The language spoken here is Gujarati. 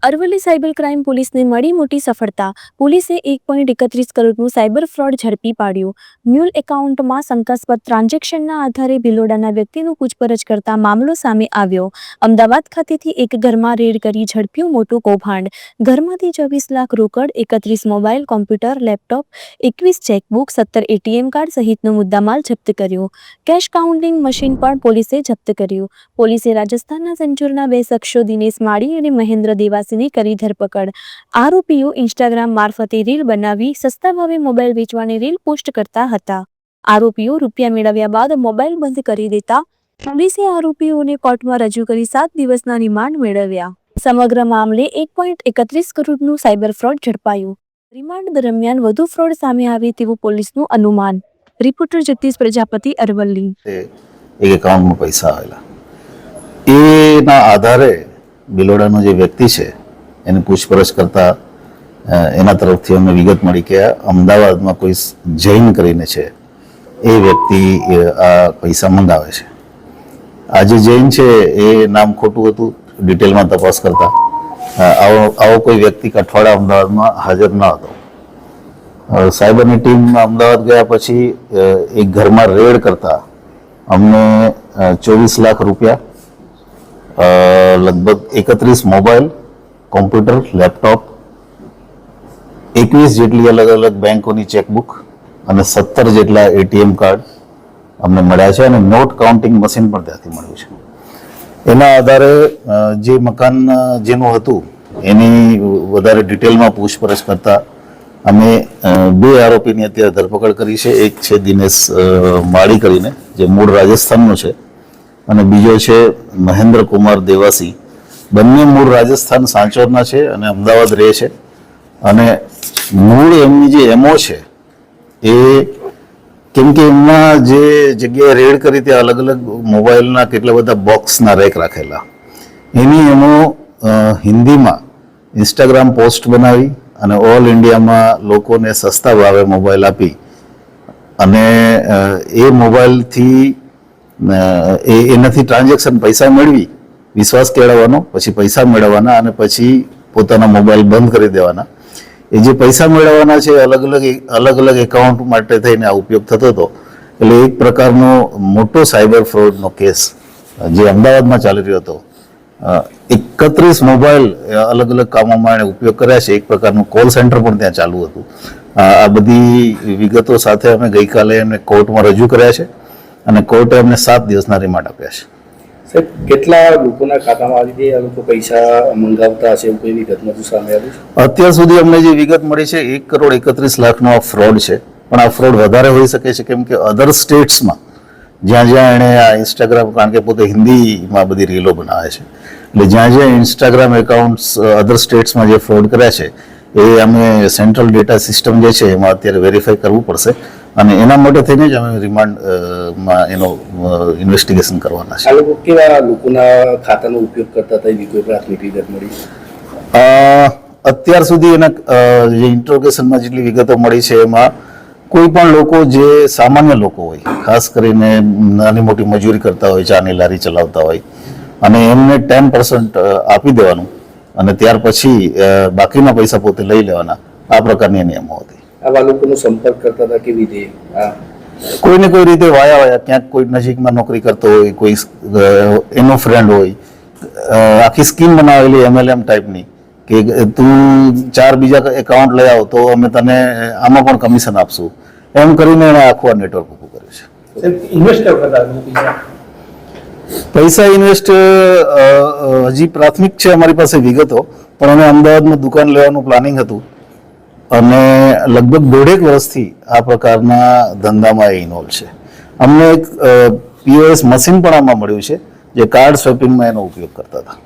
અરવલ્લી સાયબર ક્રાઇમ પોલીસને મળી મોટી સફળતા. પોલીસે 1.31 કરોડનું સાયબર ફ્રોડ ઝડપી પાડ્યું. મ્યુલ એકાઉન્ટમાં શંકાસ્પદ ટ્રાન્ઝેક્શનના આધારે ભિલોડાના વ્યક્તિનું પૂછપરછ કરતા મામલો સામે આવ્યો. અમદાવાદ ખાતેથી એક ઘરમાં રેડ કરી ઝડપ્યું મોટું કૌભાંડ. ઘરમાંથી 24 લાખ રોકડ, 31 mobile, computer, laptop, 21 chequebook, 17 ATM card સહિતનો મુદ્દામાલ જપ્ત કર્યો. કેશ કાઉન્ટિંગ મશીન પણ પોલીસે જપ્ત કર્યું. પોલીસે રાજસ્થાનના સંચુરના 2 શખ્સો દિનેશ માળી અને મહેન્દ્ર દેવાસીની કરી ધરપકડ. આરોપીઓ ઇન્સ્ટાગ્રામ મારફતે રીલ બનાવી સસ્તા ભાવે મોબાઈલ વેચવાની રીલ પોસ્ટ કરતા હતા. આરોપીઓ રૂપિયા મેળવ્યા બાદ મોબાઈલ બંધ કરી દેતા પોલીસે આરોપીઓને કોર્ટમાં રજૂ કરી 7 દિવસના રિમાન્ડ મેળવ્યા. સમગ્ર મામલે 1.31 કરોડનું સાયબર ફ્રોડ ઝડપાયું. રિમાન્ડ દરમિયાન વધુ ફ્રોડ સામે આવે તેવું પોલીસનું અનુમાન. રિપોર્ટર જગદીશ પ્રજાપતિ, અરવલ્લી. એક એકાઉન્ટમાં પૈસા આવેલા, એના આધારે ભિલોડાનો જે વ્યક્તિ છે એની પૂછપરછ કરતા એના તરફથી અમને વિગત મળી કે અમદાવાદમાં કોઈ જૈન કરીને છે, એ વ્યક્તિ આ પૈસા મંગાવે છે. આ જે જૈન છે એ નામ ખોટું હતું. ડિટેલમાં તપાસ કરતા આવો કોઈ વ્યક્તિ અઠવાડિયા અમદાવાદમાં હાજર ન હતો. સાયબરની ટીમ અમદાવાદ ગયા પછી એક ઘરમાં રેડ કરતા અમને 24 લાખ રૂપિયા, લગભગ 31 મોબાઈલ, કોમ્પ્યુટર, લેપટોપ, 21 જેટલી અલગ અલગ બેંકોની ચેકબુક અને 17 જેટલા એટીએમ કાર્ડ અમને મળ્યા છે અને નોટ કાઉન્ટિંગ મશીન પણ ત્યાંથી મળ્યું છે. એના આધારે જે મકાન જેનું હતું એની વધારે ડિટેલમાં પૂછપરછ કરતા અમે 2 આરોપીની અત્યારે ધરપકડ કરી છે. એક છે દિનેશ માળી કરીને, જે મૂળ રાજસ્થાનનો છે, અને બીજો છે મહેન્દ્ર કુમાર દેવાસી. બંને મૂળ રાજસ્થાન સાંચોરના છે અને અમદાવાદ રહે છે. અને મૂળ એમની જે એમઓ છે એ કેમ કે એમના જે જગ્યાએ રેડ કરી ત્યાં અલગ અલગ મોબાઈલના કેટલા બધા બોક્સના રેક રાખેલા. એની એમો હિન્દીમાં ઇન્સ્ટાગ્રામ પોસ્ટ બનાવી અને ઓલ ઇન્ડિયામાં લોકોને સસ્તા ભાવે મોબાઈલ આપી અને એ મોબાઈલથી એનાથી ટ્રાન્ઝેક્શન પૈસા મેળવી, વિશ્વાસ કેળવવાનો, પછી પૈસા મેળવવાના અને પછી પોતાના મોબાઈલ બંધ કરી દેવાના. એ જે પૈસા મેળવવાના છે અલગ અલગ એકાઉન્ટ માટે થઈને આ ઉપયોગ થતો હતો. એટલે એક પ્રકારનો મોટો સાયબર ફ્રોડનો કેસ જે અમદાવાદમાં ચાલી રહ્યો હતો. 31 મોબાઈલ અલગ અલગ કામોમાં એણે ઉપયોગ કર્યા છે. એક પ્રકારનું કોલ સેન્ટર પણ ત્યાં ચાલુ હતું. આ બધી વિગતો સાથે અમે ગઈકાલે એમને કોર્ટમાં રજૂ કર્યા છે અને કોર્ટે અમને 7 દિવસના રિમાન્ડ આપ્યા છે. સાહેબ, કેટલા લોકોના ખાતામાં આવી ગયા? આ લોકો પૈસા મંગાવતા હશે એવું કોઈ વિગતમાં સામે આવ્યું છે? અત્યાર સુધી અમને જે વિગત મળી છે 1.31 કરોડનો આ ફ્રોડ છે. પણ આ ફ્રોડ વધારે હોઈ શકે છે, કેમ કે અધર સ્ટેટ્સમાં જ્યાં એણે આ ઇન્સ્ટાગ્રામ, કારણ કે પોતે હિન્દીમાં બધી રીલો બનાવે છે, એટલે જ્યાં ઇન્સ્ટાગ્રામ એકાઉન્ટ્સ અધર સ્ટેટ્સમાં જે ફ્રોડ કર્યા છે એ અમે સેન્ટ્રલ ડેટા સિસ્ટમ જે છે એમાં અત્યારે વેરીફાઈ કરવું પડશે અને એના માટે થઈને જ અમે રિમાન્ડમાં એનો ઇન્વેસ્ટિગેશન કરવાના છે. આ લોકો કેવા લોકોના ખાતાનો ઉપયોગ કરતા હતા એવી કોઈ પ્રાથમિક વિગત મળી? અત્યાર સુધી એના જે ઇન્ટ્રોગેશનમાં જેટલી વિગતો મળી છે એમાં કોઈ પણ લોકો જે સામાન્ય લોકો હોય, ખાસ કરીને નાની મોટી મજૂરી કરતા હોય, ચાની લારી ચલાવતા હોય, અને એમને 10% આપી દેવાનું અને ત્યાર પછી બાકીના પૈસા પોતે લઈ લેવાના, આ પ્રકારની નિયમો હતી. આવા લોકોનો સંપર્ક કરતા હતા કેવી રીતે? કોઈને કોઈ રીતે વાયા ક્યાંક કોઈ નજીકમાં નોકરી કરતો હોય, કોઈ એનો ફ્રેન્ડ હોય, આખી સ્કીમ બનાવેલી MLM ટાઈપની કે તું 4 બીજા એકાઉન્ટ લઈ આવ તો અમે તને આમાં પણ કમિશન આપશું, એમ કરીને એણે આખું આ નેટવર્ક ઊભું કર્યું છે. પૈસા ઇન્વેસ્ટ હજી પ્રાથમિક છે અમારી પાસે વિગતો, પણ અમે અમદાવાદમાં દુકાન લેવાનું પ્લાનિંગ હતું અને લગભગ 1.5 વર્ષથી આ પ્રકારના ધંધામાં એ ઇન્વોલ્વ છે. અમને એક POS મશીન પણ આમાં મળ્યું છે જે કાર્ડ સ્વેપિંગમાં એનો ઉપયોગ કરતા હતા.